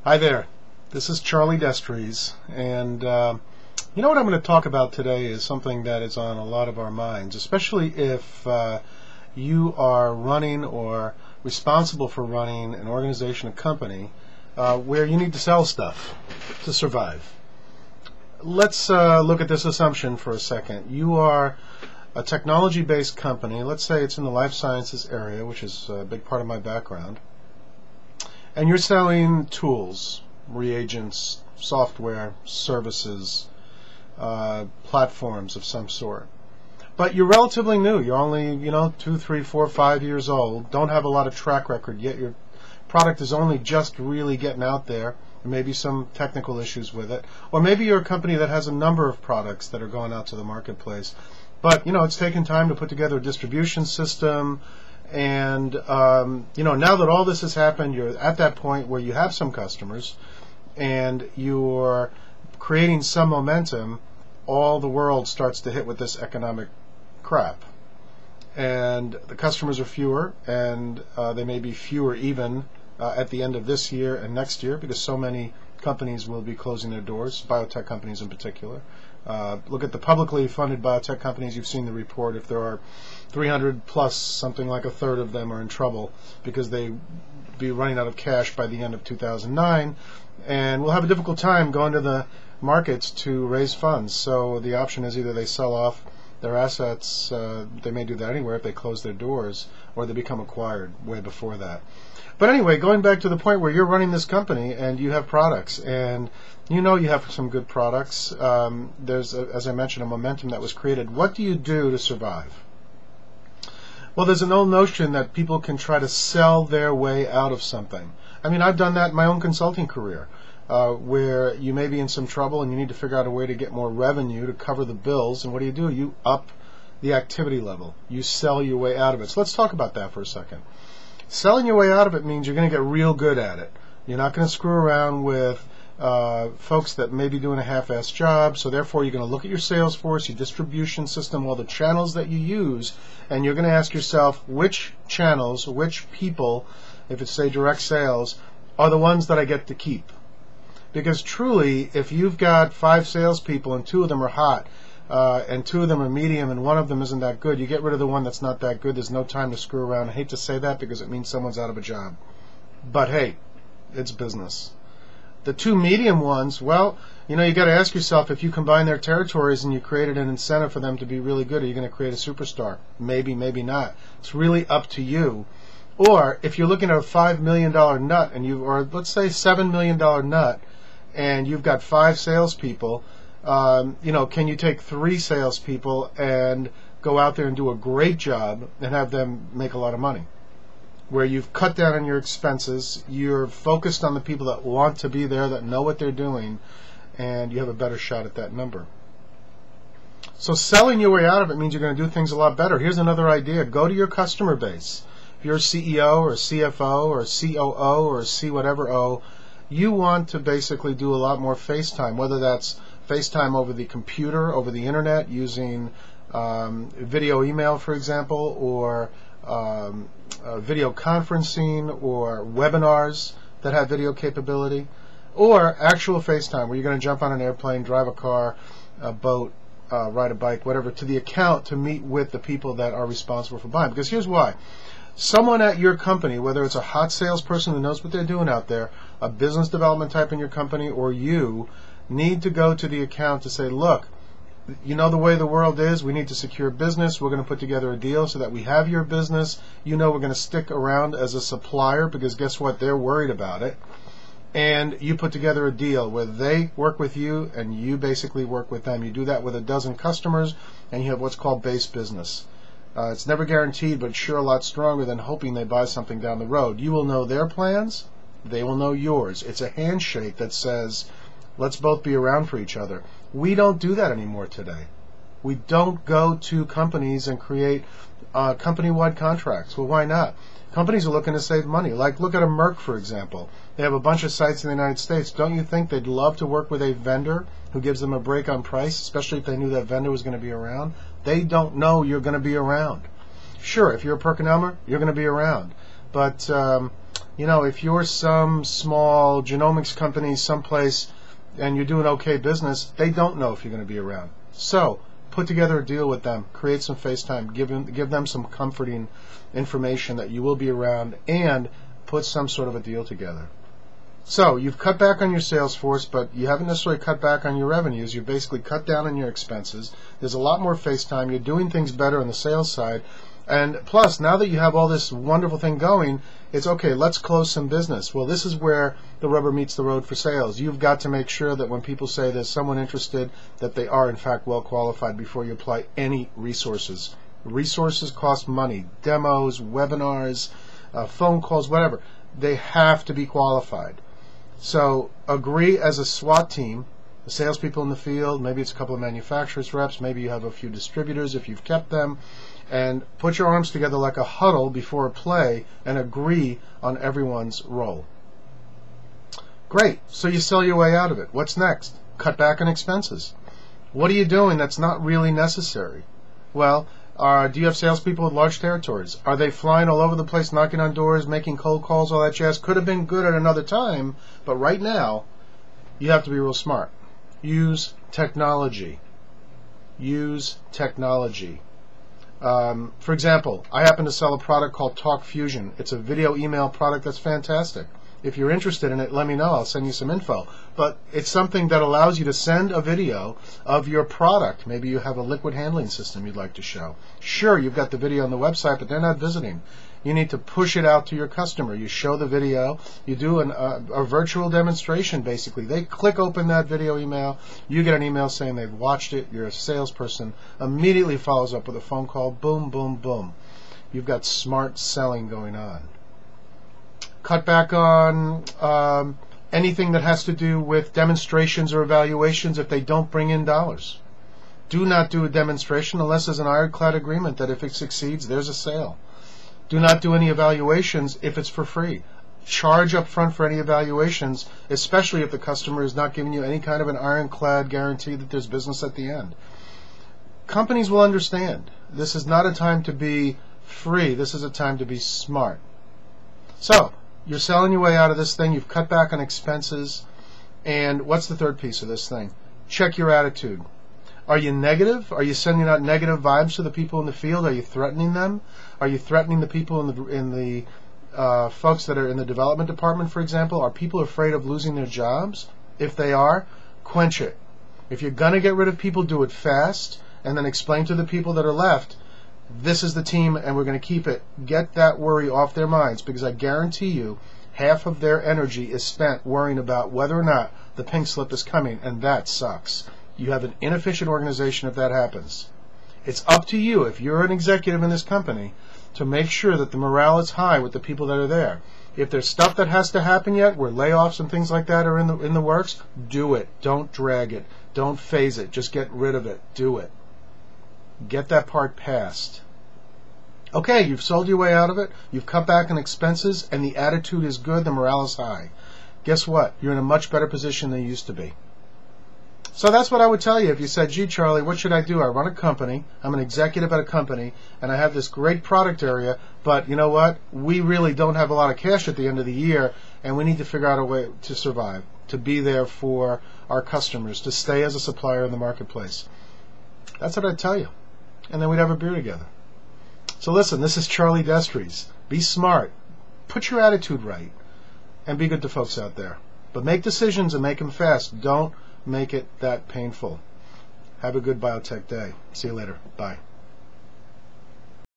Hi there, this is Charlie Destries, and you know what I'm going to talk about today is something that is on a lot of our minds, especially if you are running or responsible for running an organization, a company, where you need to sell stuff to survive. Let's look at this assumption for a second. You are a technology-based company, let's say it's in the life sciences area, which is a big part of my background, and you're selling tools, reagents, software, services, platforms of some sort. But you're relatively new. You're only, 2, 3, 4, 5 years old. Don't have a lot of track record yet. Your product is only just really getting out there. There may be some technical issues with it. Or maybe you're a company that has a number of products that are going out to the marketplace. But, it's taken time to put together a distribution system. And, now that all this has happened, you're at that point where you have some customers and you're creating some momentum. All the world starts to hit with this economic crap. And the customers are fewer, and they may be fewer even at the end of this year and next year, because so many companies will be closing their doors, biotech companies in particular. Look at the publicly funded biotech companies. You've seen the report. If there are 300 plus, something like a third of them are in trouble because they be running out of cash by the end of 2009, and will have a difficult time going to the markets to raise funds. So the option is either they sell off their assets, they may do that anywhere if they close their doors, or they become acquired way before that. But anyway, going back to the point where you're running this company and you have products, and you have some good products. There's, as I mentioned, a momentum that was created. What do you do to survive? Well, there's an old notion that people can try to sell their way out of something. I mean, I've done that in my own consulting career, where you may be in some trouble and you need to figure out a way to get more revenue to cover the bills. And what do? You up the activity level. You sell your way out of it. So let's talk about that for a second. Selling your way out of it means you're going to get real good at it. You're not going to screw around with folks that may be doing a half-assed job, so therefore you're going to look at your sales force, your distribution system, all the channels that you use, and you're going to ask yourself which channels, which people, if it's, say, direct sales, are the ones that I get to keep. Because truly, if you've got 5 salespeople and 2 of them are hot, and 2 of them are medium and 1 of them isn't that good, you get rid of the one that's not that good. There's no time to screw around. I hate to say that because it means someone's out of a job. But hey, it's business. The 2 medium ones, well, you got to ask yourself, if you combine their territories and you created an incentive for them to be really good, are you going to create a superstar? Maybe, maybe not. It's really up to you. Or if you're looking at a $5 million nut, or let's say $7 million nut, and you've got 5 salespeople, can you take 3 salespeople and go out there and do a great job and have them make a lot of money? Where you've cut down on your expenses, you're focused on the people that want to be there, that know what they're doing, and you have a better shot at that number. So selling your way out of it means you're going to do things a lot better. Here's another idea. Go to your customer base. If you're a CEO or a CFO or a COO or a C whatever O, you want to basically do a lot more FaceTime, whether that's FaceTime over the computer, over the internet, using video email, for example, or video conferencing, or webinars that have video capability, or actual FaceTime, where you're going to jump on an airplane, drive a car, a boat, ride a bike, whatever, to the account to meet with the people that are responsible for buying. Because here's why. Someone at your company, whether it's a hot salesperson who knows what they're doing out there, a business development type in your company, or you, need to go to the account to say, look, the way the world is, we need to secure business. We're going to put together a deal so that we have your business. We're going to stick around as a supplier because guess what? They're worried about it. And you put together a deal where they work with you and you basically work with them. You do that with a dozen customers and you have what's called base business. It's never guaranteed, but sure a lot stronger than hoping they buy something down the road. You will know their plans. They will know yours. It's a handshake that says, let's both be around for each other. We don't do that anymore today. We don't go to companies and create company-wide contracts. Well, why not? Companies are looking to save money. Like, look at a Merck, for example. They have a bunch of sites in the United States. Don't you think they'd love to work with a vendor who gives them a break on price, especially if they knew that vendor was going to be around? They don't know you're going to be around. Sure, if you're a PerkinElmer, you're going to be around. But You know, if you're some small genomics company someplace and you're doing okay business, they don't know if you're going to be around. So put together a deal with them, create some FaceTime, give them some comforting information that you will be around, and put some sort of a deal together. So you've cut back on your sales force, but you haven't necessarily cut back on your revenues. You've basically cut down on your expenses. There's a lot more FaceTime. You're doing things better on the sales side. And plus, now that you have all this wonderful thing going, it's okay, let's close some business. Well, this is where the rubber meets the road for sales. You've got to make sure that when people say there's someone interested, that they are in fact well qualified before you apply any resources. Resources cost money. Demos, webinars, phone calls, whatever. They have to be qualified. So agree as a SWAT team, the salespeople in the field, maybe it's a couple of manufacturers reps, maybe you have a few distributors if you've kept them, and put your arms together like a huddle before a play and agree on everyone's role. Great, so you sell your way out of it. What's next? Cut back on expenses. What are you doing that's not really necessary? Well, do you have salespeople with large territories? Are they flying all over the place, knocking on doors, making cold calls, all that jazz? Could have been good at another time, but right now, you have to be real smart. Use technology. Use technology. For example, I happen to sell a product called Talk Fusion. It's a video email product that's fantastic. If you're interested in it, let me know. I'll send you some info. But it's something that allows you to send a video of your product. Maybe you have a liquid handling system you'd like to show. Sure, you've got the video on the website, but they're not visiting. You need to push it out to your customer. You show the video. You do a virtual demonstration, basically. They click open that video email. You get an email saying they've watched it. You're a salesperson. Immediately follows up with a phone call. Boom, boom, boom. You've got smart selling going on. Cut back on anything that has to do with demonstrations or evaluations if they don't bring in dollars. Do not do a demonstration unless there's an ironclad agreement that if it succeeds, there's a sale. Do not do any evaluations if it's for free. Charge up front for any evaluations, especially if the customer is not giving you any kind of an ironclad guarantee that there's business at the end. Companies will understand. This is not a time to be free. This is a time to be smart. So, you're selling your way out of this thing. You've cut back on expenses. And what's the third piece of this thing? Check your attitude. Are you negative? Are you sending out negative vibes to the people in the field? Are you threatening them? Are you threatening the people in the folks that are in the development department, for example? Are people afraid of losing their jobs? If they are, quench it. If you're going to get rid of people, do it fast, and then explain to the people that are left, this is the team and we're going to keep it. Get that worry off their minds, because I guarantee you half of their energy is spent worrying about whether or not the pink slip is coming, and that sucks. You have an inefficient organization if that happens. It's up to you, if you're an executive in this company, to make sure that the morale is high with the people that are there. If there's stuff that has to happen yet, where layoffs and things like that are in the works, do it. Don't drag it. Don't phase it. Just get rid of it. Do it. Get that part passed. Okay, you've sold your way out of it. You've cut back on expenses, and the attitude is good. The morale is high. Guess what? You're in a much better position than you used to be. So that's what I would tell you if you said, gee, Charlie, what should I do? I run a company. I'm an executive at a company, and I have this great product area, but you know what? We really don't have a lot of cash at the end of the year, and we need to figure out a way to survive, to be there for our customers, to stay as a supplier in the marketplace. That's what I'd tell you. And then we'd have a beer together. So listen, this is Charlie Destries. Be smart. Put your attitude right. And be good to folks out there. But make decisions and make them fast. Don't make it that painful. Have a good biotech day. See you later. Bye.